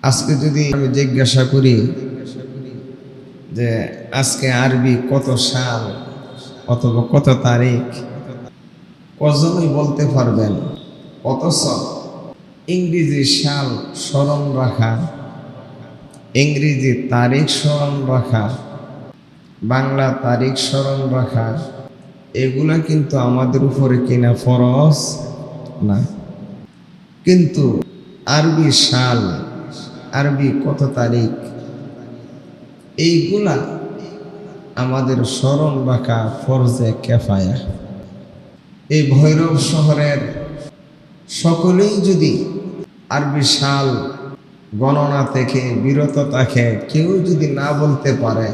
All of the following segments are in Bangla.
আজকে যদি আমি জিজ্ঞাসা করি যে আজকে আরবি কত সাল অথবা কত তারিখ, কজনই বলতে পারবেন। অথচ ইংরেজি সাল স্মরণ রাখা, ইংরেজি তারিখ স্মরণ রাখা, বাংলা তারিখ স্মরণ রাখা, এগুলা কিন্তু আমাদের উপরে কিনা ফরজ না। কিন্তু আরবি সাল, আরবি কত তারিখ, এইগুলা আমাদের স্মরণ রাখা ফরজে কেফায়া। এই ভৈরব শহরের সকলেই যদি আরবি সাল গণনা থেকে বিরত থাকে, কেউ যদি না বলতে পারে,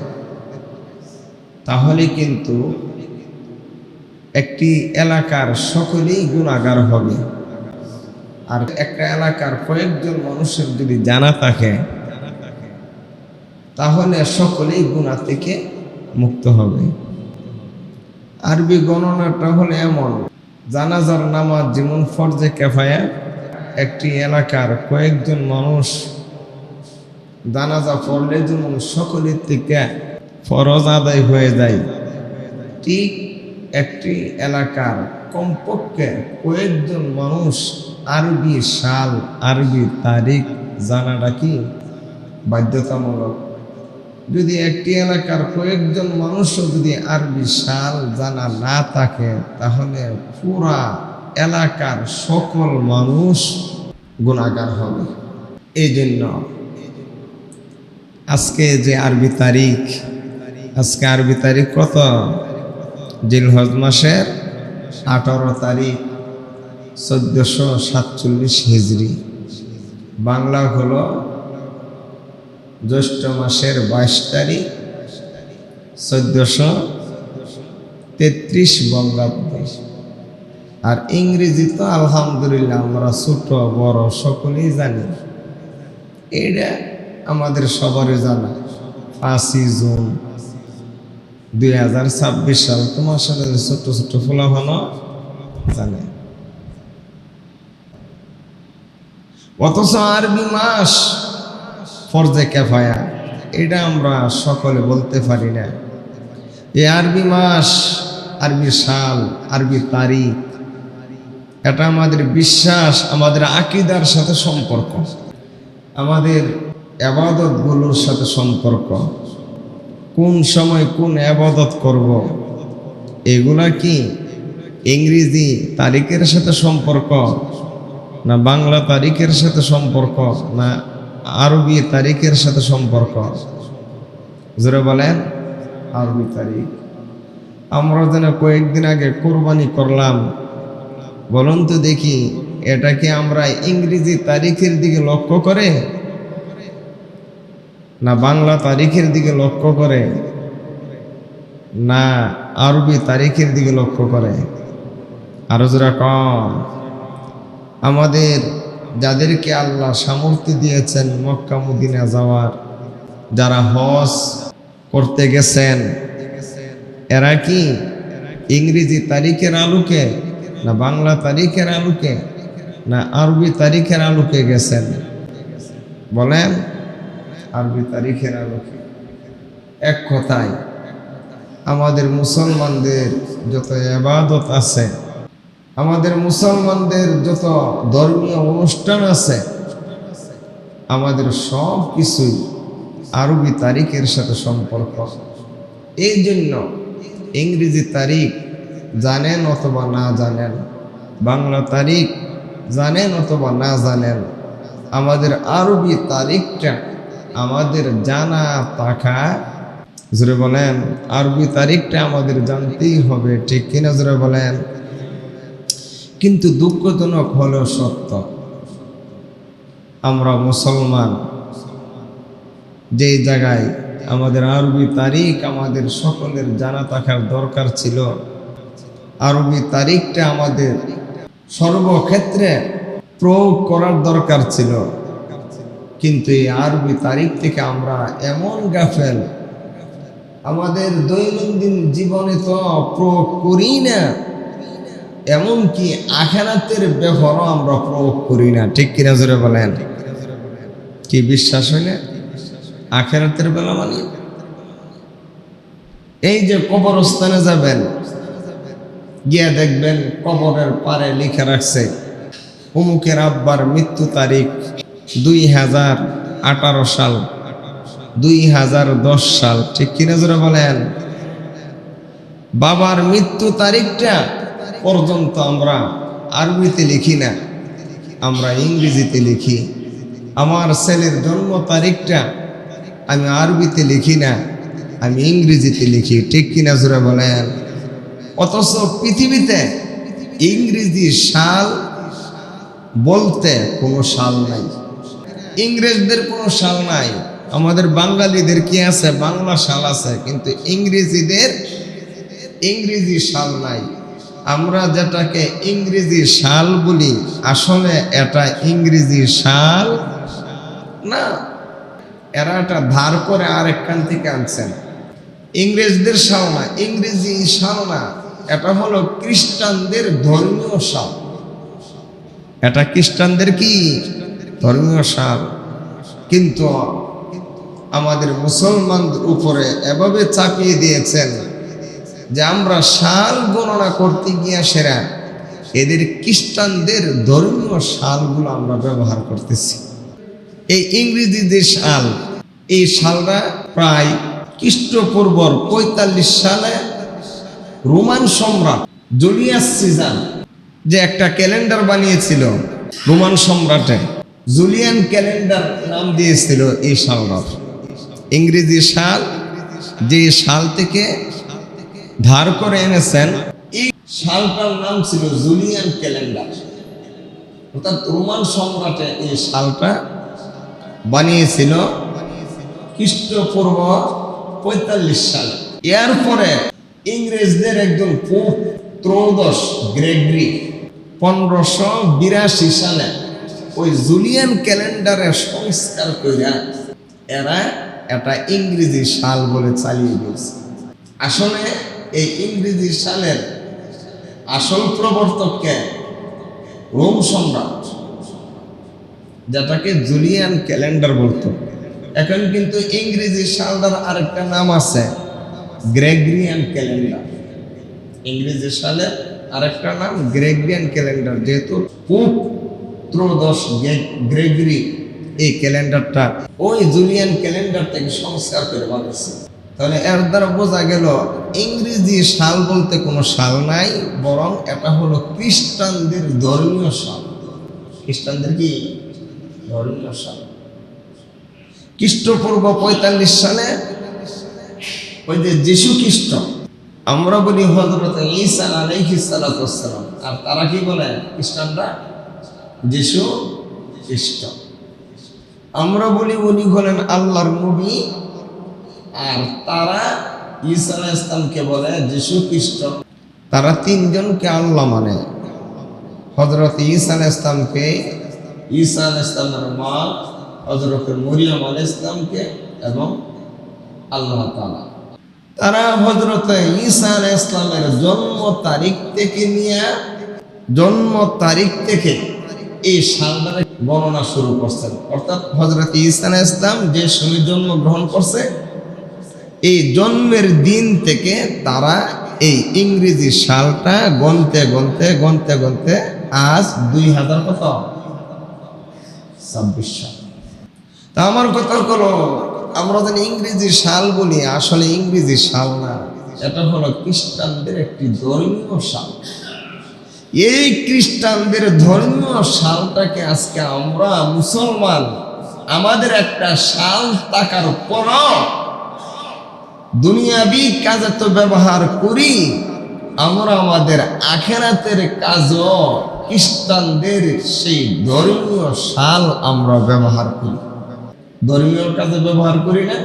তাহলে কিন্তু একটি এলাকার সকলেই গুনাহগার হবে। আর একটা এলাকার কয়েকজন মানুষের যদি জানা থাকে, তাহলে সকলেই গুনাহ থেকে মুক্ত হবে। আরবি গণনাটা হলো এমন, জানাজার নামাজ যেমন ফরজে কেফায়া, একটি এলাকার কয়েকজন মানুষ জানাজা পড়লে যেমন সকলের থেকে ফরজ আদায় হয়ে যায়, ঠিক একটি এলাকার কমপক্ষে কয়েকজন মানুষ আরবি সাল, আরবি তারিখ জানাটা কি বাধ্যতামূলক। যদি একটি এলাকার কয়েকজন মানুষও যদি আরবি সাল জানা না থাকে, তাহলে পুরা এলাকার সকল মানুষ গুনাহগার হবে। এই জন্য আজকে যে আরবি তারিখ, আজকে আরবি তারিখ কত? জিলহজ মাসের 18 তারিখ 1447 হিজরি। বাংলা হলো জ্যৈষ্ঠ মাসের 22 তারিখ 1433 বঙ্গাব্দ। আর ইংরেজি তো আলহামদুলিল্লাহ আমরা ছোট বড় সকলেই জানি, এটা আমাদের সবারই জানা। 5 জুন 2026 সাল, তোমার সাথে ছোট ছোট ফুলাফানো জানে। অথচ আরবি মাস ফরজে কেফায়া, এটা আমরা সকলে বলতে পারি না। এই আরবি মাস, আরবি সাল, আরবি তারিখ, এটা আমাদের বিশ্বাস, আমাদের আকীদার সাথে সম্পর্ক, আমাদের ইবাদতগুলোর সাথে সম্পর্ক। কোন সময় কোন ইবাদত করব, এগুলা কি ইংরেজি তারিখের সাথে সম্পর্ক, না বাংলা তারিখের সাথে সম্পর্ক, না আরবি তারিখের সাথে সম্পর্ক? জোরে বলেন আরবি তারিখ। আমরা যেন কয়েকদিন আগে কোরবানি করলাম, বলুন তো দেখি, এটা কি আমরা ইংরেজি তারিখের দিকে লক্ষ্য করে, না বাংলা তারিখের দিকে লক্ষ্য করে, না আরবি তারিখের দিকে লক্ষ্য করে? আরো যারা কম, আমাদের যাদেরকে আল্লাহ সামর্থ্য দিয়েছেন মক্কা মদিনা যাওয়ার, যারা হজ করতে গেছেন, এরা কি ইংরেজি তারিখের আলোকে, না বাংলা তারিখের আলোকে, না আরবি তারিখের আলোকে গেছেন? বলেন আরবি তারিখের আলোকে। এক কথায় আমাদের মুসলমানদের যত ইবাদত আছে, আমাদের মুসলমানদের যত ধর্মীয় অনুষ্ঠান আছে, আমাদের সব কিছুই আরবি তারিখের সাথে সম্পর্ক। এই জন্য ইংরেজি তারিখ জানেন অথবা না জানেন, বাংলা তারিখ জানেন অথবা না জানেন, আমাদের আরবি তারিখটা আমাদের জানা থাকা, জোরে বলেন আরবি তারিখটা আমাদের জানতেই হবে, ঠিক কিনা জোরে বলেন? কিন্তু দুঃখজনক হলো সত্য, আমরা মুসলমান যে জায়গায় আমাদের আরবি তারিখ আমাদের সকলের জানা থাকার দরকার ছিল, আরবি তারিখটা আমাদের সর্বক্ষেত্রে প্রয়োগ করার দরকার ছিল, কিন্তু এই আরবি তারিখ থেকে আমরা এমন গাফেল, আমাদের দৈনন্দিন জীবনে তো প্রয়োগ করি না, এমনকি আখিরাতের ব্যাপারও আমরা প্রয়োগ করি না, ঠিক কিনা জোরে বলেন? কি বিশ্বাস হয় না? আখেরাতের বেলা মানে এই যে কবরস্থানে যাবেন, গিয়া দেখবেন কবরের পারে লিখে রাখছে অমুকের আব্বার মৃত্যু তারিখ 2018 সাল, 2010 সাল, ঠিক কিনা জোরে বলেন? বাবার মৃত্যু তারিখটা পর্যন্ত আমরা আরবিতে লিখি না, আমরা ইংরেজিতে লিখি। আমার ছেলের জন্ম তারিখটা আমি আরবিতে লিখি না, আমি ইংরেজিতে লিখি, ঠিক কিনা জোরে বলেন? অথচ পৃথিবীতে ইংরেজি সাল বলতে কোনো সাল নাই, ইংরেজদের কোনো সাল নাই। আমাদের বাঙালিদের কি আছে? বাংলা সাল আছে, কিন্তু ইংরেজিদের ইংরেজি সাল নাই। আমরা যেটাকে ইংরেজি সাল বলি, আসলে এটা ইংরেজি সাল না, এরা এটা ধার করে আরেকখান থেকে আনছেন। ইংরেজদের সাল না, ইংরেজি সাল না, এটা হলো খ্রিস্টানদের ধর্মীয় সাল। এটা খ্রিস্টানদের কি ধর্মীয় সাল। কিন্তু আমাদের মুসলমানদের উপরে এভাবে চাপিয়ে দিয়েছেন যে আমরা সাল গণনা করতে গিয়ে সেরা এদের খ্রিস্টানদের ধর্মীয় সালগুলো আমরা ব্যবহার করতেছি। এই ইংরেজি যে সাল, এই সালটা প্রায় খ্রিস্টপূর্ব 45 সালে রোমান সম্রাট জুলিয়াস সিজার যে একটা ক্যালেন্ডার বানিয়েছিল, রোমান সম্রাটে জুলিয়ান ক্যালেন্ডার নাম দিয়েছিল এই সালটার। ইংরেজি সাল যে সাল থেকে ধার করে এনেছেন, এই সালটার নাম ছিল জুলিয়ান ক্যালেন্ডার। অর্থাৎ রোমান সম্রাটে এই সালটা বানিয়েছিল খ্রিস্টপূর্ব 45 সালে। এরপরে ইংরেজদের একজন পোপ ত্রয়োদশ গ্রেগরি 1582 সালে ওই জুলিয়ান ক্যালেন্ডারের সংস্কার করে এরা এটা ইংরেজি সাল বলে চালিয়ে দিয়েছে। আসলে এই ইংরেজি সালের আসল প্রবর্তককে রোম সম্রাট, যেটাকে জুলিয়ান ক্যালেন্ডার বলতো। এখন কিন্তু ইংরেজি সালটার আরেকটা নাম আছে, গ্রেগরিয়ান ক্যালেন্ডার। ইংরেজি সালের আরেকটা নাম গ্রেগরিয়ান ক্যালেন্ডার, যেহেতু পোপ ত্রয়োদশ গ্রেগরি এই ক্যালেন্ডারটা ওই জুলিয়ান ক্যালেন্ডার থেকে সংস্কার করে বানিয়েছে। তাহলে এর দ্বারা বোঝা গেল ইংরেজি সাল বলতে কোনো সাল নাই, বরং এটা হলো খ্রিস্টানদের ধর্মীয় সাল। খ্রিস্টানদের কি ধর্মীয় সাল। খ্রিস্টপূর্ব 45 সালে ওই যে যীশু খ্রিস্ট, আমরা বলি হযরত ঈসা আলাইহিস সালাতু ওয়াস সালাম, আর তারা কি বলে খ্রিস্টানরা? যীশু খ্রিস্ট। আমরা বলি উনি হলেন আল্লাহর নবী, আর তারা ঈসা আলাইহিস সালামকে বলে যীশু খ্রিস্ট। তারা তিনজনকে আল্লাহ মানে। হযরত ঈসা আলাইহিস সালামকে, ঈসা আলাইহিস সালামের মা হযরত মরিয়ম আলাইহিস সালামকে এবং আল্লাহ তাআলা। তারা হযরত ঈসা আলাইহিস সালামের জন্ম তারিখ থেকে নিয়ে এই সালটারে গণনা শুরু করছেন। অর্থাৎ হযরত ঈসা আলাইহিস সালাম যে সময় জন্মগ্রহণ করছে, এই জন্মের দিন থেকে তারা এই ইংরেজি সালটা গণতে আজ 2026 সাল। তা আমার কথা হলো, আমরা যেন ইংরেজি সাল বলি, আসলে ইংরেজি সাল না, এটা হলো খ্রিস্টানদের একটি ধর্মীয় সাল। এই খ্রিস্টানদের ধর্মীয় সালটাকে আজকে আমরা মুসলমান আমাদের একটা সাল থাকার পরও দুনিয়াবি কাজে তো ব্যবহার করি, আমরা আমাদের আখিরাতের কাজও খ্রিস্টানদের সেই ধর্মীয় সাল আমরা ব্যবহার করি। ধর্মীয় কাজে ব্যবহার করি না।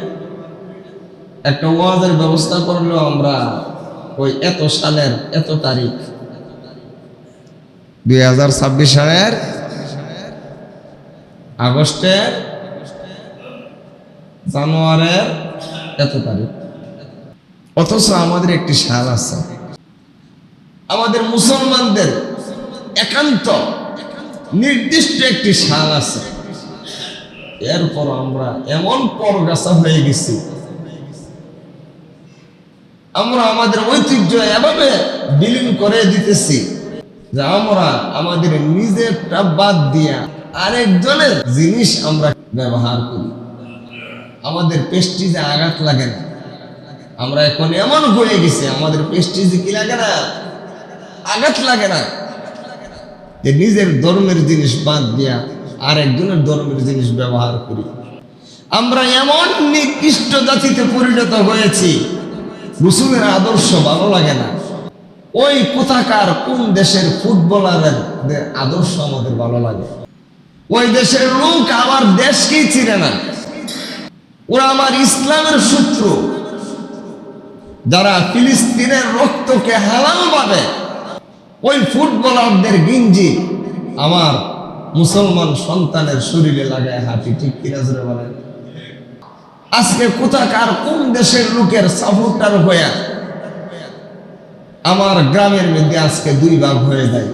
একটা ওয়াজের ব্যবস্থা করলেও আমরা ওই এত সালের এত তারিখ, 2026 সালের আগস্টের জানুয়ারির এত তারিখ। অথচ আমাদের একটি সাল আছে, আমাদের মুসলমানদের একান্ত নির্দিষ্ট একটি সাল আছে। এরপর আমরা এমন পরগাছা হয়ে গেছি, আমরা আমাদের ঐতিহ্য এভাবে বিলীন করে দিতেছি যে আমরা আমাদের নিজেরটা বাদ দিয়া আরেকজনের জিনিস আমরা ব্যবহার করি। আমাদের পেস্টিজে আঘাত লাগে না। আমরা এখন এমন হয়ে গেছি, আমাদের পেস্টিজে কি লাগে না, আঘাত লাগে না, যে নিজের ধর্মের জিনিস বাদ দিয়া আরেকজনের ধর্মের জিনিস ব্যবহার করি। আমরা এমন নিকৃষ্ট জাতিতে পরিণত হয়েছি, রাসূলের আদর্শ ভালো লাগে না, ওই কোথাকার কোন দেশের ফুটবলারের আদর্শ আমাদের ভালো লাগে। ওই দেশের লোক আমার দেশকেই চিনে না, ওরা আমার ইসলামের শত্রু। যারা ফিলিস্তিনের রক্তকে হালাল ভাবে ওই ফুটবলারদের গিঞ্জি আমার মুসলমান সন্তানের শরীরে লাগায় হাঁটি, ঠিক কিনা জোরে বলেন? আজকে কোথাকার কোন দেশের লোকের সাপোর্টার হয়ে আমার গ্রামের মধ্যে আজকে দুই ভাগ হয়ে যায়,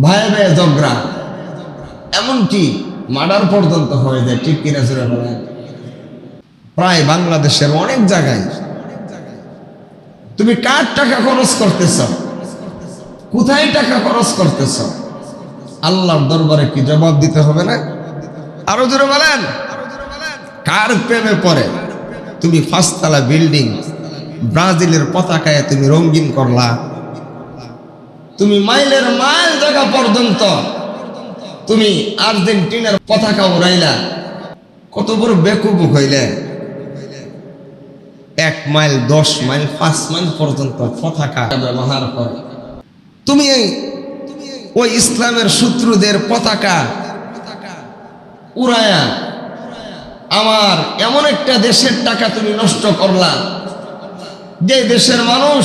ভাই ভাই ঝগড়া, এমনকি মার্ডার পর্যন্ত হয়ে যায়, ঠিক কিনা জোরে বলেন? প্রায় বাংলাদেশের অনেক জায়গায়। তুমি কার টাকা খরচ করতেছ, কোথায় টাকা খরচ করতেছ? আল্লাহর দরবারে কি জবাব দিতে হবে না? আরো জোরে বলেন। কার প্রেমে পড়ে তুমি 5 তলা বিল্ডিং ব্রাজিলের পতাকায় তুমি রঙিন করলা, তুমি মাইলের মাইল জায়গা পর্যন্ত তুমি আর্জেন্টিনার পতাকা উড়াইলা, কত বড় বেকুব হইলে? 1 মাইল 10 মাইল 5 মাইল পর্যন্ত পতাকা ব্যবহার করে। তুমি ওই ইসলামের শত্রুদের পতাকা উড়ায়া আমার এমন একটা দেশের টাকা তুমি নষ্ট করলা, যে দেশের মানুষ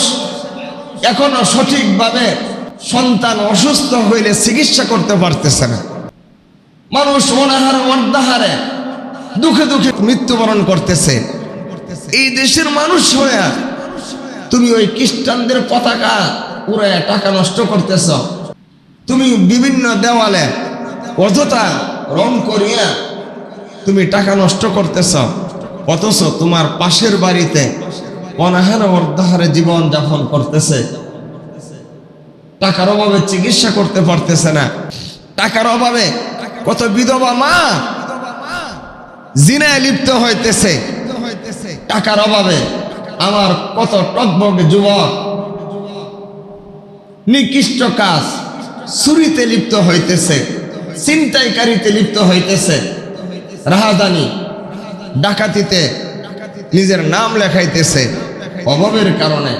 এখনো সঠিকভাবে সন্তান অসুস্থ হইলে চিকিৎসা করতে পারতেছে না, মানুষ অনাহারে অর্ধাহারে দুঃখে দুঃখে মৃত্যুবরণ করতেছে। এই দেশের মানুষ হয়ে তুমি ওই খ্রিস্টানদের পতাকা উড়ায়া টাকা নষ্ট করতেছ। তুমি বিভিন্ন দেওয়ালে অযথা রং করিয়া তুমি টাকা নষ্ট করতেছ, অথচ তোমার পাশের বাড়িতে অনাহারে অর্ধাহারে জীবন যাপন করতেছে, টাকার অভাবে চিকিৎসা করতে পারতেছে না, টাকার অভাবে কত বিধবা মা জিনায় লিপ্ত হইতেছে, টাকার অভাবে আমার কত টকবকে যুবক নিকৃষ্ট কাজ চুরিতে লিপ্ত হইতেছে, ছিনতাইকারীতে লিপ্ত হইতেছে, রাহাজানি ডাকাতিতে নিজের নাম লেখাইতেছে অভাবের কারণে।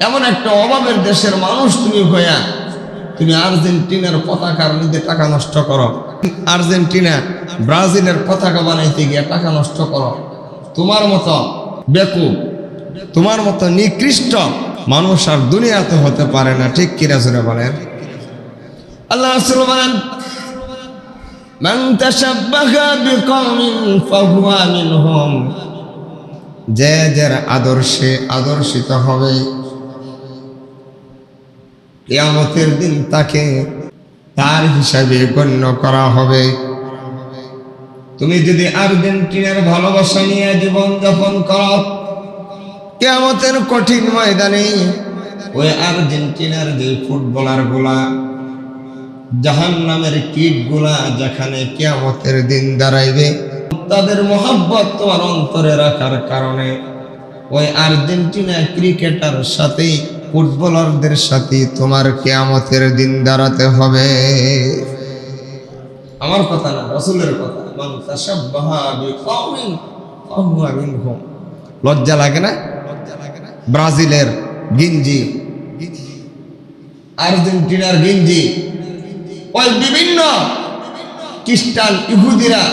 এমন একটা অভাবের দেশের মানুষ তুমি হইয়া তুমি আর্জেন্টিনার পতাকার মধ্যে টাকা নষ্ট করো, আর্জেন্টিনা ব্রাজিলের পতাকা বানাইতে গিয়ে টাকা নষ্ট করো। তোমার মতো বেকুব, তোমার মতো নিকৃষ্ট মানুষ আর দুনিয়াতে হতে পারে না, ঠিক কিনা জোরে বলেন? আল্লাহ রাসূল বলেন, মান তাশাব্বাহা বিকওমিন ফাহুয়া মিনহুম, যে যার আদর্শে আদর্শিত হবে কিয়ামতের দিন তাকে তার হিসাবে গণ্য করা হবে। তুমি যদি আর্জেন্টিনার ভালোবাসা নিয়ে জীবন যাপন করো, কিয়ামতের কঠিন ময়দানে ওই আর্জেন্টিনার যে ফুটবলার গুলা, জাহান্নামের কীট গুলা যেখানে কিয়ামতের দিন দাঁড়াইবে, তাদের মোহাব্বত তোমার অন্তরে রাখার কারণে ওই আর্জেন্টিনা ক্রিকেটার সাথে ফুটবলারদের সাথে তোমার কিয়ামতের দিন দাঁড়াতে হবে। আমার কথা না, রাসূলের কথা। মান তাশাব্বাহা বিকওমিন ফাহুয়া মিনহুম। লজ্জা লাগে না? ব্রাজিলের গিঞ্জি, আর্জেন্টিনার গিঞ্জি, ওই বিভিন্ন খ্রিস্টান ইহুদিরা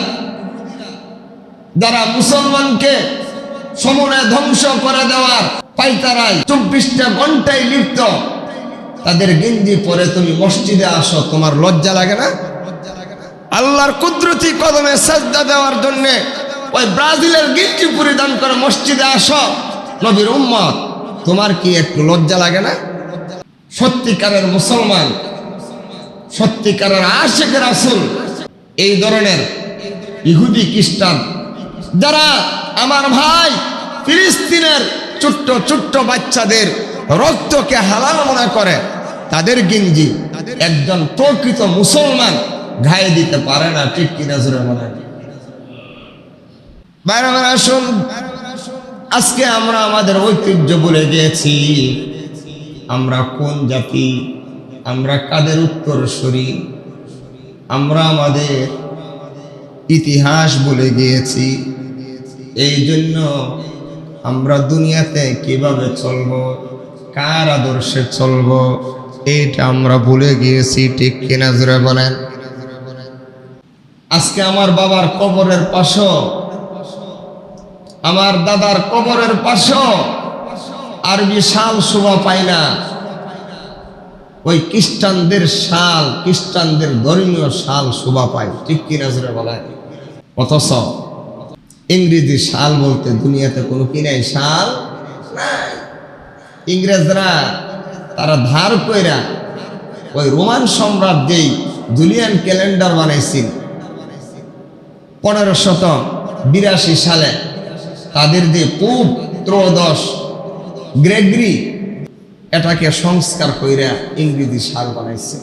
যারা মুসলমানকে সমূলে ধ্বংস করে দেওয়ার পাইতারায় 24টা ঘন্টায় লিপ্ত, তাদের গেঞ্জি পরে তুমি মসজিদে আসো, তোমার লজ্জা লাগে না? আল্লাহর কুদরতি কদমে সাজদা দেওয়ার জন্য ওই ব্রাজিলের গেঞ্জি পরিধান করে মসজিদে আসো, নবীর উম্মত, তোমার কি একটু লজ্জা লাগে না? সত্যিকারের মুসলমান, সত্যিকারের আশিক রাসূল এই ধরনের ইহুদি খ্রিস্টান যারা আমার ভাই ফিলিস্তিনের ছোট্ট ছোট্ট বাচ্চাদের রক্তকে হালাল মনে করে, তাদের গেঞ্জি একজন প্রকৃত মুসলমান গায়ে দিতে পারে না। ঠিক কিনা জোরে বলেন? বাইরে আসুন, আজকে আমরা আমাদের ঐতিহ্য ভুলে গিয়েছি। আমরা কোন জাতি, আমরা কাদের উত্তরসূরি, আমরা আমাদের ইতিহাস ভুলে গিয়েছি। এই জন্য আমরা দুনিয়াতে কিভাবে চলবো, কার আদর্শে চলবো, এইটা আমরা ভুলে গিয়েছি। ঠিক কিনা জোরে বলেন? আজকে আমার বাবার কবরের পাশে, আমার দাদার কবরের পাশে আরবি শাল শোভা পায় না, ওই খ্রিস্টানদের শাল, খ্রিস্টানদের ধর্মীয় শাল শোভা পায়। ঠিক কিনা জোরে বলেন? অথচ ইংরেজি শাল বলতে দুনিয়াতে কোনো কি নাই, শাল নাই। ইংরেজরা তারা ধার কইরা ওই রোমান সম্রাট যেই জুলিয়ান ক্যালেন্ডার বানাইছিল 1582 সালে, তাদের যে পোপ ত্রয়োদশ গ্রেগরি এটাকে সংস্কার কইরা ইংরেজি শাল বানাইছে,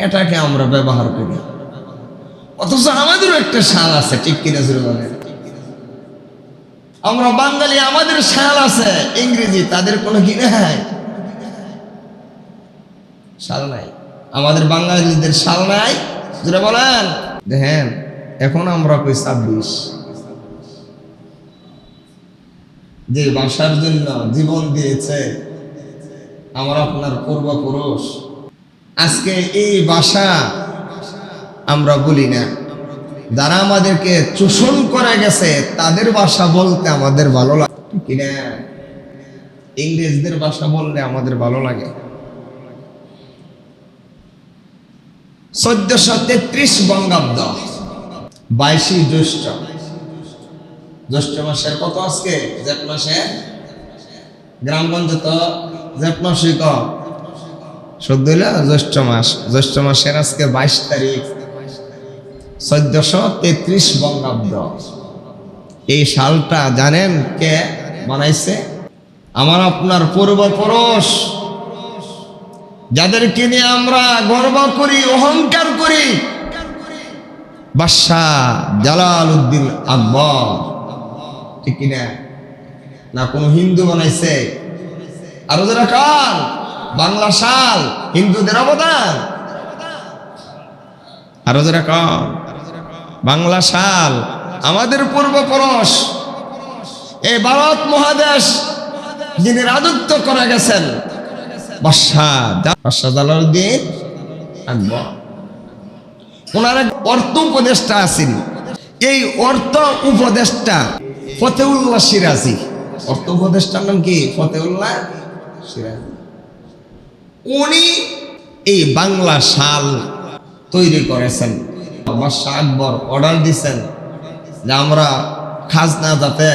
এটাকে আমরা ব্যবহার করি। অথচ আমাদেরও একটা শাল আছে। ঠিক কিনা জোরে বলেন? আমরা বাঙালি, আমাদের শাল আছে, ইংরেজি তাদের কোনো কি নাই, শাল নাই। আমাদের বাঙালিদের শাল নাই, জোরে বলেন? দেখেন এখন আমরা কই 26, যে ভাষার জন্য জীবন দিয়েছে আমার আপনার পূর্বপুরুষ, আজকে এই ভাষা আমরা বলি না। যারা আমাদেরকে শোষণ করে গেছে তাদের ভাষা বলতে আমাদের ভালো লাগে, কিনা? ইংরেজদের ভাষা বললে আমাদের ভালো লাগে। 1433 বঙ্গাব্দ 22 জ্যৈষ্ঠ, জ্যৈষ্ঠ মাসের কত আজকে? জেঠ মাসে, গ্রামগঞ্জে তো জেঠ মাসই ক সদ্য হইল জ্যৈষ্ঠ মাস। জ্যৈষ্ঠ মাসের আজকে 22 তারিখ 1433 বঙ্গাব্দ। এই সালটা জানেন কে বানাইছে? আমার আপনার পূর্বপুরুষ, যাদেরকে নিয়ে আমরা গর্ব করি, অহংকার করি, বাদশাহ জালালউদ্দিন আকবর। ঠিক কিনা? না কোনো হিন্দু বানাইছে? আরো যারা কার বাংলা শাল হিন্দুদের অবদান, আরো যারা কার বাংলা শাল আমাদের পূর্বপুরুষ। এই ভারত মহাদেশ যিনি রাজত্ব করে গেছেন, বাদশাহ জালালউদ্দিন আকবর, ওনার এক অর্থ উপদেষ্টা আছেন। এই অর্থ উপদেষ্টা ফতেউল্লাহ সিরাজি। অর্থ উপদেষ্টার নাম কি? ফতেউল্লাহ সিরাজি। উনি এই বাংলা শাল তৈরি করেছেন। বাদশাহ আকবর অর্ডার দিচ্ছেন যে আমরা খাজনা যাতে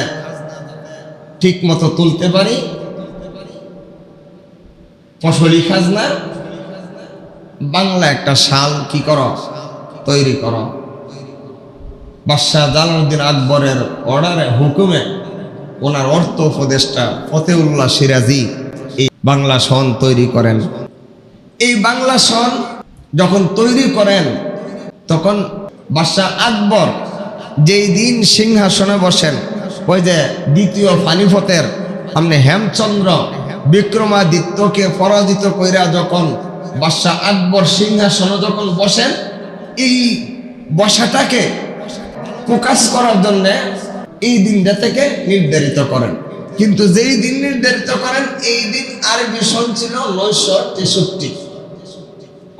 ঠিক মতো তুলতে পারি, ফসলি খাজনা, বাংলা একটা শাল কি করো, তৈরি করো। বাদশাহ জালালউদ্দিন আকবরের অর্ডারে, হুকুমে ওনার অর্থ উপদেষ্টা ফতেউল্লাহ সিরাজি এই বাংলা সন তৈরি করেন। এই বাংলা সন যখন তৈরি করেন, তখন বাদশাহ আকবর যেই দিন সিংহাসনে বসেন, ওই যে দ্বিতীয় পানিপথের সামনে হেমচন্দ্র বিক্রমাদিত্যকে পরাজিত কইরা যখন বাদশাহ আকবর সিংহাসনে যখন বসেন, এই বসাটাকে প্রকাশ করার জন্য এই দিনটা থেকে নির্ধারিত করেন। কিন্তু যেই দিন নির্ধারিত করেন, এই দিন আরবি সন ছিল 963।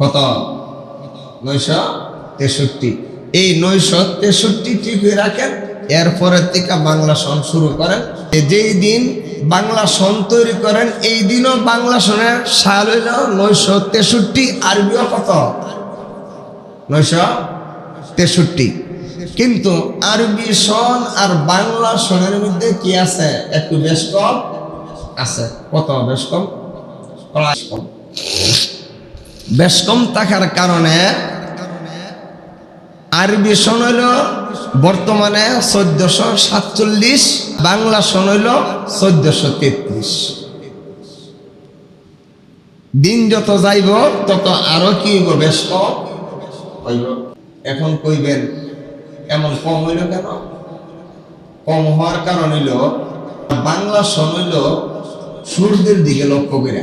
কত? 963। এই 963 ঠিক হয়ে রাখেন। এরপরের থেকে বাংলা সন শুরু করেন। যেই দিন বাংলা সন তৈরি করেন, এই দিনও বাংলা সনের সাল হইল 963, আরবিও কত? 963। কিন্তু আরবি সন আর বাংলা সনের মধ্যে কি আছে? একটু বেশ কম আছে। কত? বেশ কম, বেশ কম থাকার কারণে আরবি সন হইল বর্তমানে 1447, বাংলা সন হইল 1433। দিন যত যাইব তত আরো কি হইব, বেশ কম হইব। এখন কইবেন এমন কম হইল কেন? কম হওয়ার কারণ হইল বাংলা সন হইল সূর্যের দিকে লক্ষ্য করে,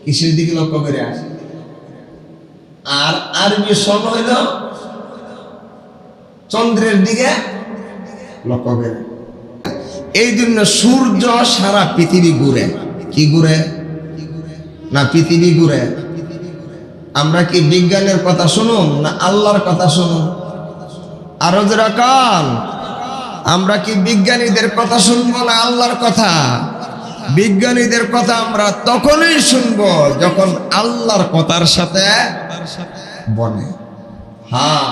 কিসের দিকে লক্ষ্য করে, আর আরবি সন হইল চন্দ্রের দিকে লক্ষ্য করে। এই জন্য সূর্য সারা পৃথিবী ঘুরে। কি ঘুরে না, পৃথিবী ঘুরে। আমরা কি বিজ্ঞানের কথা শুনুন না আল্লাহর কথা শুনুন? আরো যারা কান, আমরা কি বিজ্ঞানীদের কথা শুনবো না আল্লাহর কথা? বিজ্ঞানীদের কথা আমরা তখনই শুনবো যখন আল্লাহর কথার সাথে বনে। হ্যাঁ,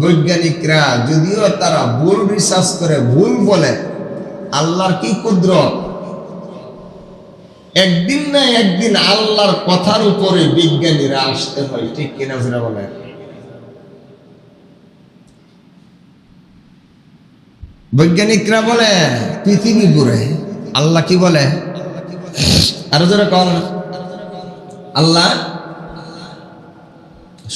বৈজ্ঞানিকরা যদিও তারা ভুল রিসার্চ করে ভুল বলে, আল্লাহর কি কুদরত, একদিন না একদিন আল্লাহর কথার উপরে বিজ্ঞানীরা আসতে হয়। ঠিক কিনা যারা বলে? বৈজ্ঞানিকরা বলে পৃথিবী ঘুরে, আল্লাহ কি বলে? আরো যারা কন, আল্লাহ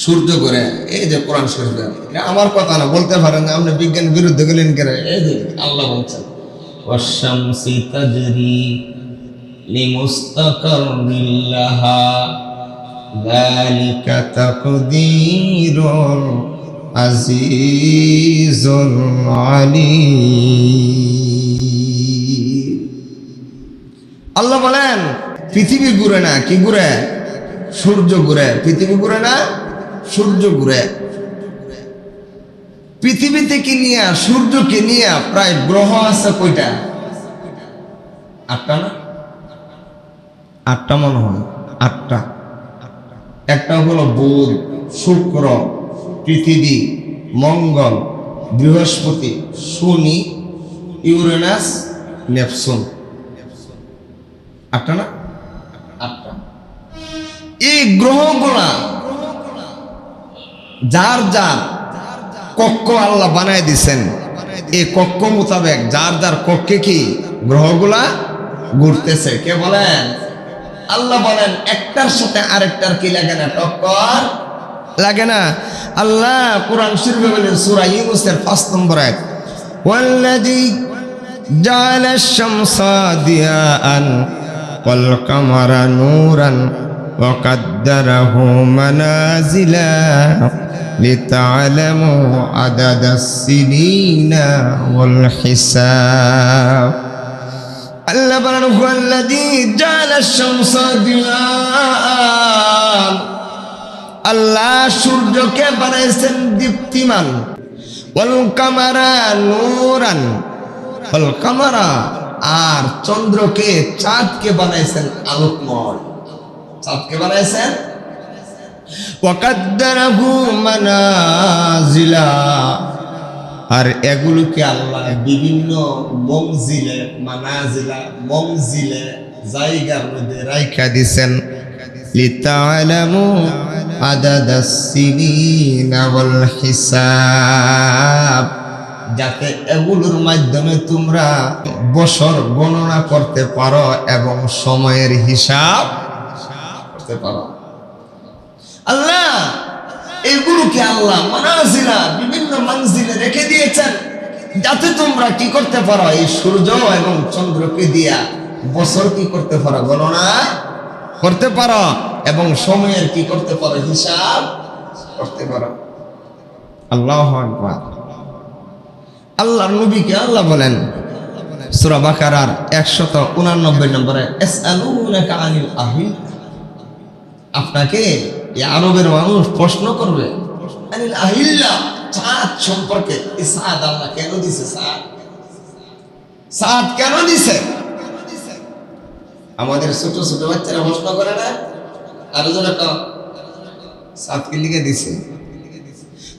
সূর্য ঘুরে। এই যে কোরআন শরীফ, এটা আমার কথা না, বলতে পারেন না আপনি বিজ্ঞান বিরুদ্ধে গেলেন কেন? এই যে আল্লাহ বলছেন ওয়াশ-শামসি তাজরি লিমুস্তাকাররিন লাহা যালিকা তাকদীরুল আজিজুল আলীম। আল্লাহ বলেন পৃথিবী ঘুরে না, কি ঘুরে? সূর্য ঘুরে। পৃথিবী ঘুরে না, সূর্য ঘুরে। পৃথিবীতে কি নিয়ে, সূর্যকে নিয়ে প্রায় গ্রহ আছে কয়টা? 8টা না? 8টা মনে হয়, 8টা। একটা হলো বুধ, শুক্র, পৃথিবী, মঙ্গল, বৃহস্পতি, শনি, ইউরেনাস, নেপচুন। 8টা না? 8টা। এই গ্রহগুলা যার যার কক্ষ আল্লাহ বানায় দিছেন, এই কক্ষ মোতাবেক যার যার কক্ষে কি গ্রহগুলা ঘুরতেছে। কে বলেন? আল্লাহ বলেন একটার সাথে আরেকটার কি লাগে না, টক্কর লাগে না। আল্লাহ কোরআন শরীফে বলেন সূরা ইউনূসের 5 নম্বর আয়াত, ওয়াল্লাযী জাআলাশ শামসা দিয়াআন ওয়াল কামারা নূরান ওয়া কাদ্দারাহু মানাজিলা লিতা'লামু আদাদাস সিনিনা ওয়াল হিসাব। আল্লাহ বলেন ওয়াল্লাযী জাআলাশ শামসা দিয়াআন, আল্লাহ সূর্যকে বানাইছেন দীপ্তিমান, ওয়াল কামারা নূরান, ওয়াল কামারা আর চন্দ্রকে, চাঁদকে বানাইছেন আলোকময়। চাঁদকে বানাইছেন ওয়া কাদ্দারাহু মানাজিলা, আর এগুলোকে আল্লাহ বিভিন্ন মঞ্জিলে, মানাজিলা মঞ্জিলে, জায়গার মধ্যে রাইখা দিছেন। লিতা'লামু আদাদাস সিনিনা ওয়াল হিসাব, যাতে এগুলোর মাধ্যমে তোমরা বছর গণনা করতে পারো এবং সময়ের হিসাব করতে পারো। আল্লাহ এগুলোকে আল্লাহ মানাজিলা, বিভিন্ন মঞ্জিলে রেখে দিয়েছেন যাতে তোমরা কি করতে পারো, এই সূর্য এবং চন্দ্রকে দিয়া বছর কি করতে পারো, গণনা করতে পারো এবং সময়ের কি করতে পারো, হিসাব করতে পারো। আল্লাহু আকবার। আল্লাহর নবীকে আল্লাহ বলেন সূরা বাকারার 189 নম্বরে, ইসআলুনাকা আনিল আহিল, আপনাকে এই আরবের মানুষ প্রশ্ন করবে আনিল আহিল্লা, চাঁদ সম্পর্কে। এই চাঁদ আল্লাহ কেন দিছে? চাঁদ কেন দিছে? আমাদের ছোট ছোট বাচ্চারা প্রশ্ন করে না, আরো যারা চাঁদকে লিখে দিছে।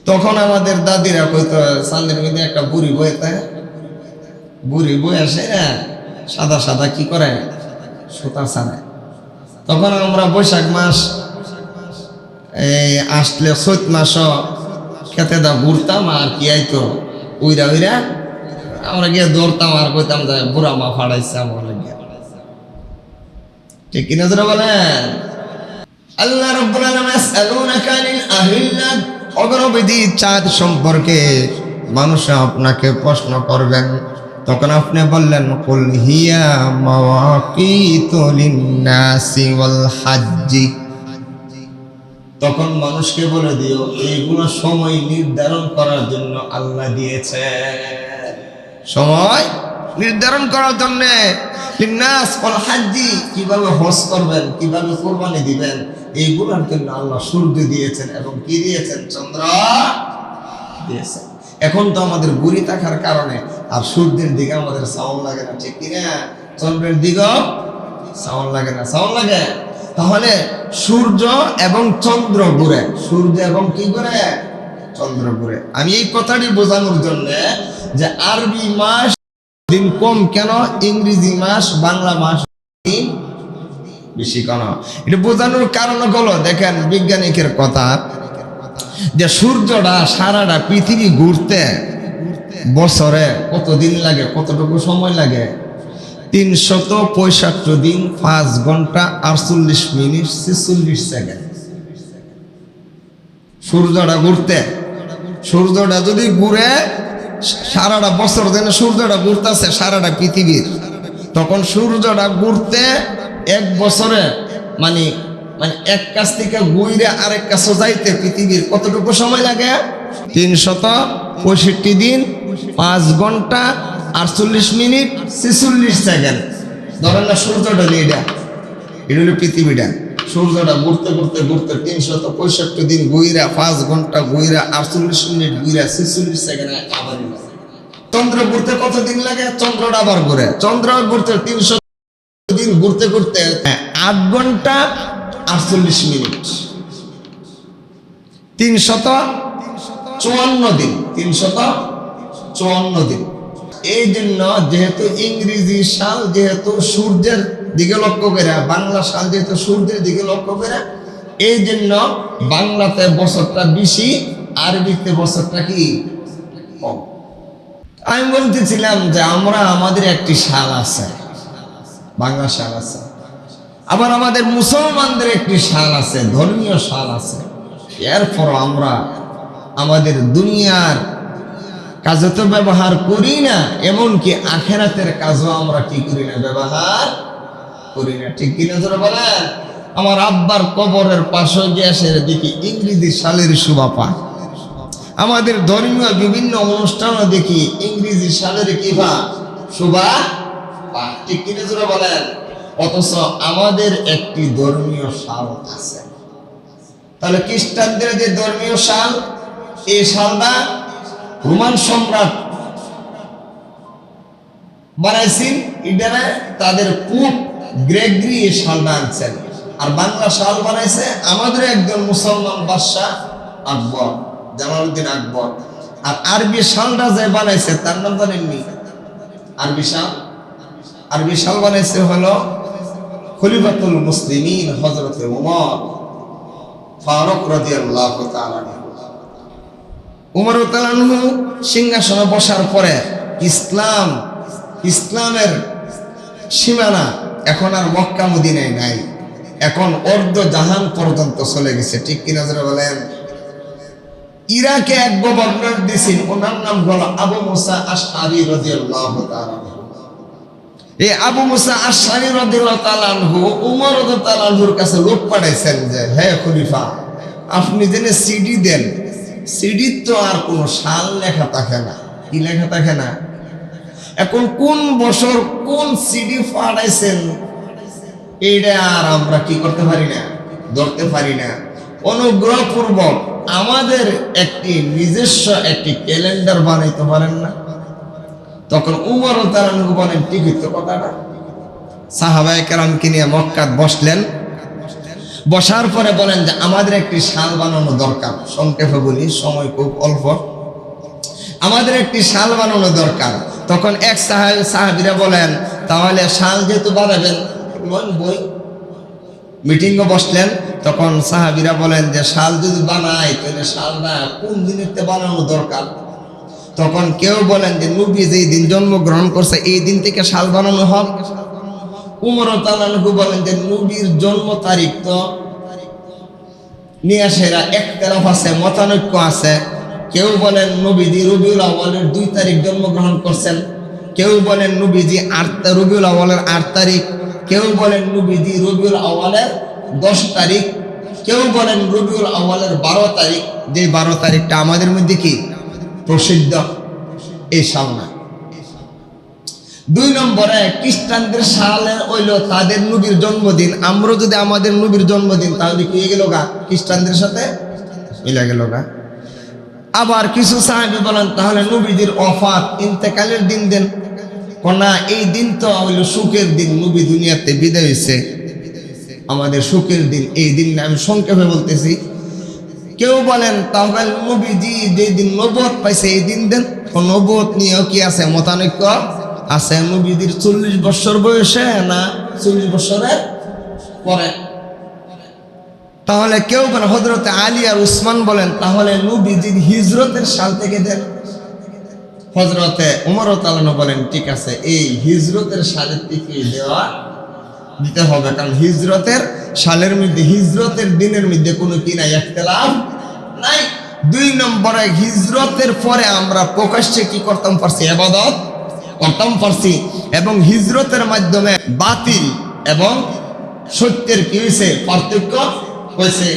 তখন আমাদের দাদিরা কইতো চাঁদের মধ্যে একটা বুড়ি বয়ে, বুড়ি বয়ে আসে না, সাদা সাদা কি করে, সুতা ছাড়ায়। তখন আমরা বৈশাখ মাস এই আসলে চৈত মাস খেতে দা ঘুরতাম আর কি আইতো উইরা উইরা আমরা গিয়ে দৌড়তাম আর কইতাম যে বুড়া মা ফাড়াইছে আমরা গিয়া। ঠিক কিনা যারা বলেন? আল্লাহ রাব্বুল আলামিন ইয়াসআলুনাকা আনিল আহিল্লাহ, অগরবিধি চাঁদ সম্পর্কে মানুষ আপনাকে প্রশ্ন করবেন, তখন আপনি বললেন কুল হিয়া মাওয়াকিতু লিন-নাসি ওয়াল হাজ্জি। তখন মানুষকে বলে দিও এইগুলো সময় নির্ধারণ করার জন্য আল্লাহ দিয়েছে, সময় নির্ধারণ করার জন্য। লিন-নাস ওয়াল হাজ্জি, কিভাবে হজ করবেন, কিভাবে কুরবানি দিবেন, এইগুলোর জন্য আল্লাহ সূর্য দিয়েছেন এবং কি দিয়েছেন? চন্দ্র দিয়েছেন। এখন তো আমাদের বুড়ি থাকার কারণে আর সূর্যের দিকে আমাদের সাউন্ড লাগে না, ঠিক কিনা? চন্দ্রের দিকেও সাউন্ড লাগে না, সাউন্ড লাগে। তাহলে সূর্য এবং চন্দ্র ঘুরে, সূর্য এবং কি ঘুরে? চন্দ্র ঘুরে। আমি এই কথাটি বোঝানোর জন্য যে আরবি মাস দিন কম কেন, ইংরেজি মাস বাংলা মাস দিন বেশি কেন, এটা বোঝানোর কারণ হলো, দেখেন বিজ্ঞানিকের কথা যে সূর্যটা সারাটা পৃথিবী ঘুরতে বছরে কতদিন লাগে, কতটুকু সময় লাগে? 365 দিন 5 ঘন্টা 48 মিনিট 46 সেকেন্ড সূর্যটা ঘুরতে। সূর্যটা যদি ঘুরে সারাটা বছর যেন সূর্যটা ঘুরতেছে সারাটা পৃথিবীর, তখন সূর্যটা ঘুরতে এক বছরে মানে এক কাছ থেকে ঘুরে আরেক কাছে যাইতে পৃথিবীর কতটুকু সময় লাগে? 365 দিন 5 ঘন্টা 48 মিনিট 46 সেকেন্ড। ধরেন না সূর্যটা এটা হলো পৃথিবীটা, সূর্যটা ঘুরতে ঘুরতে ঘুরতে 365 দিন ঘুরে 5 ঘন্টা ঘুরে 48 মিনিট ঘুরে 46 সেকেন্ড আবার। চন্দ্র ঘুরতে কতদিন লাগে? চন্দ্রটা আবার ঘুরে, চন্দ্র ঘুরতে 300 দিন ঘুরতে ঘুরতে 8 ঘন্টা 48 মিনিট 354 দিন 354 দিন। এই জন্য যেহেতু ইংরেজি সাল যেহেতু সূর্যের দিকে লক্ষ্য করে, বাংলা সাল যেহেতু সূর্যের দিকে লক্ষ্য করে, এই জন্য বাংলাতে বছরটা বেশি, আরবিতে বছরটা কি কম। আমি বলতেছিলাম যে আমরা আমাদের একটি সাল আছে, বাংলা সাল আছে, আবার আমাদের মুসলমানদের একটি সাল আছে, ধর্মীয় সাল আছে। এরপর আমরা আমাদের দুনিয়ার কাজে তো ব্যবহার করি না, এমনকি আখেরাতের কাজও আমরা কি করি না, ব্যবহার করি না। ঠিক কিনা যারা বলেন? আমার আব্বার কবরের পাশে গিয়ে দেখি ইংরেজি সালের শোভা পায়, আমাদের ধর্মীয় বিভিন্ন অনুষ্ঠানও দেখি ইংরেজি সালের কিভা শোভা পায়। ঠিক কিনা যারা বলেন? অথচ আমাদের একটি ধর্মীয় সাল আছে। তাহলে খ্রিস্টানদের যে ধর্মীয় সাল, এই সালটা রোমান সম্রাট বানাইছেন, এটা তাদের পোপ গ্রেগরি এই সালটা আনছেন। আর বাংলা সাল বানাইছে আমাদের একজন মুসলমান বাদশাহ আকবর, জালালউদ্দিন আকবর। আর আরবি সালটা যে বানাইছে তার নাম জানেননি? আরবি সাল বানাইছে হলো খলিফাতুল মুসলিমিন হযরত ওমর ফারুক রাদিয়াল্লাহু তাআলা। ওমর রাদিয়াল্লাহু আনহু সিংহাসনে বসার পরে ইসলামের সীমানা এখন আর মক্কা মদিনায় নাই, এখন অর্ধ জাহান পর্যন্ত চলে গেছে। ঠিক কিনা যারা বলেন? ইরাকে এক গভর্নর দিয়েছেন, ওনার নাম হলো আবু মুসা আশআরী রাদিয়াল্লাহু তাআলা। এই আবু মুসা আশআরী রাদিয়াল্লাহু তাআলা ওমর রাদিয়াল্লাহু আনহুর কাছে লোক পাঠাইছেন যে হে খলিফা, আপনি জেনে সিডি দেন, সিডির তো আর কোনো সাল লেখা থাকে না, কি লেখা থাকে না। এখন কোন বছর কোন সিডি পাঠাইছেন এইটা আর আমরা কি করতে পারি না, ধরতে পারি না। অনুগ্রহপূর্বক আমাদের একটি নিজস্ব একটি ক্যালেন্ডার বানাইতে পারেন না? তখন উমর রাদিয়াল্লাহু আনহু বলেন ঠিকই তো কথাটা। সাহাবায়ে কেরামকে নিয়ে মক্কাত বসলেন, বসার পরে বলেন যে আমাদের একটি সাল বানানো দরকার। সংক্ষেপে বলি, সময় খুব অল্প। আমাদের একটি সাল বানানো দরকার। তখন এক সাহাবীরা বলেন তাহলে সাল যেহেতু বানাবেন বই মিটিংয়ে বসলেন, তখন সাহাবীরা বলেন যে শাল যদি বানায় তাহলে শালটা কোন দিনেতে বানানো দরকার? তখন কেউ বলেন যে নবী যেই দিন জন্মগ্রহণ করছে এই দিন থেকে শাল বানানো হোক। উমর রাদিয়াল্লাহু আনহু বলেন যে নবীর জন্ম তারিখ তো নিয়ে সেরা একতরফ আছে, মতানৈক্য আছে। কেউ বলেন নবীজি রবিউল আউয়ালের 2 তারিখ জন্মগ্রহণ করছেন, কেউ বলেন নবীজি রবিউল আউয়ালের 8 তারিখ, কেউ বলেন নবীজি রবিউল আউয়ালের 10 তারিখ, কেউ বলেন রবিউল আউয়ালের 12 তারিখ। যে 12 তারিখটা আমাদের মধ্যে কি প্রসিদ্ধ, এই সাল না। 2 নম্বরে খ্রিস্টানদের সালে হইল তাদের নবীর জন্মদিন। আমরা যদি আমাদের নবীর জন্মদিন, তাহলে কি হয়ে গেল গা খ্রিস্টানদের সাথে মিলে গেল গা। আবার কিছু সাহাবী বলেন তাহলে নবীজির ওফাত ইন্তেকালের দিন দেন, না এই দিন তো হইল সুখের দিন, নবী দুনিয়াতে বিদায় হয়েছে, আমাদের সুখের দিন, এই দিন আমি সংক্ষেপে বলতেছি। কেউ বলেন তাহলে নবীজি যেই দিন নবুয়ত পাইছে এই দিন দেন। নবুয়ত নিয়েও কি আছে মতানৈক্য আছে, নবীজির 40 বছর বয়সে না 40 বছরের পরে। তাহলে কেউ বলেন হযরতে আলী আর উসমান বলেন তাহলে নবীজির হিজরতের সাল থেকে দেন। হযরতে ওমর রাদিয়াল্লাহু আনহু বলেন ঠিক আছে, এই হিজরতের সালের থেকে দেওয়া দিতে হবে, কারণ হিজরতের সালের মধ্যে হিজরতের দিনের মধ্যে কোনো কি নাই, ইখতিলাফ নাই। 2 নম্বরে হিজরতের পরে আমরা প্রকাশ্যে কি করতাম পারছি, ইবাদত করতাম পারছি, এবং হিজরতের মাধ্যমে বাতিল এবং সত্যের কি হয়েছে পার্থক্য হয়েছে।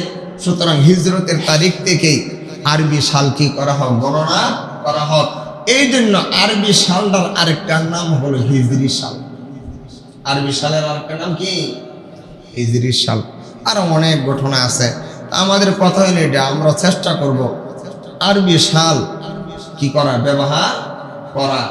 সুতরাং হিজরতের তারিখ থেকেই আরবি সাল কি করা হোক, গণনা করা হোক। এই জন্য আরবি সালটার আরেকটা নাম হলো হিজরি সাল। আরবি সালের আরেকটা নাম কি হিজরি সাল। আরো অনেক ঘটনা আছে, আমাদের কথা হইলে এটা আমরা চেষ্টা করব আরবি সাল কি করা, ব্যবহার করা।